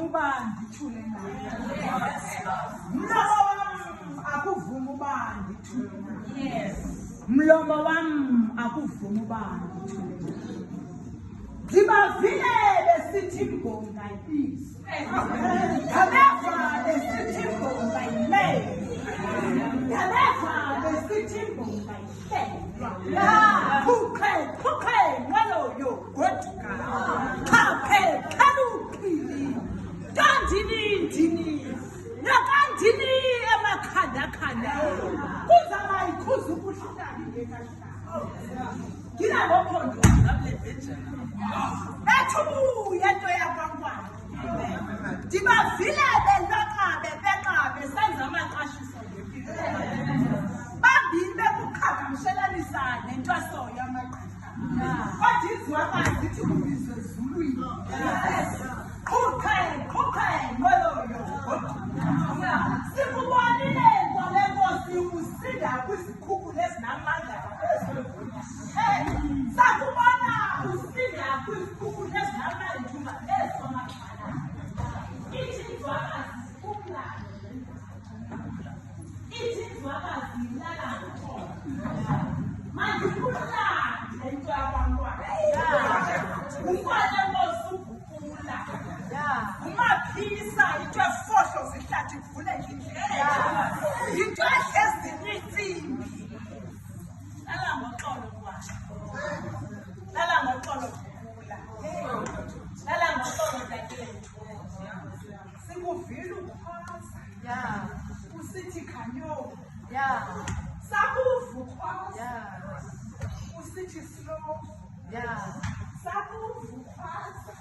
ubani ithule mlomo wami akuvuma ubani ithule mlomo wami akuvuma ubani ithule ngibavile besithi imbonga yizwe ngabeva besithi imbonga yimele ngabeva besithi imbonga yihlelwa phukhe ngaloyo goduka chaphe khaluphili kandini nakandini emakhanda kuzaba yikhuza ubuhlali ngekashaka nginabophondo bethubuye into yakwankwana ndibavile beqabe senza amaqashiso bambili bekuqhagamshelanisa nentwaso yamaqasha kodwa izwakazi ithi kubizwe ezulwini qhuqhe ngoloyo sikubonile nto lenkosi usinda kwizikhukhula ezinamandla sakubona usinda kwizikhukhula ezinamandla ezomaxhala ithi izwakazi ukulala ithi izwakazi ilala mandikulande into yabantwana umntwana enkosi ugugula umaphisa into efohlo zihlathi kuvuleke indlela into ezinintsimbi lala ngoxolo kwasho lala ngoxolo kugula lala ngoxolo dadethu sikuvile ukhwaza usithi khanyo sakuvukhwaza usithi slow sakuvukhwaza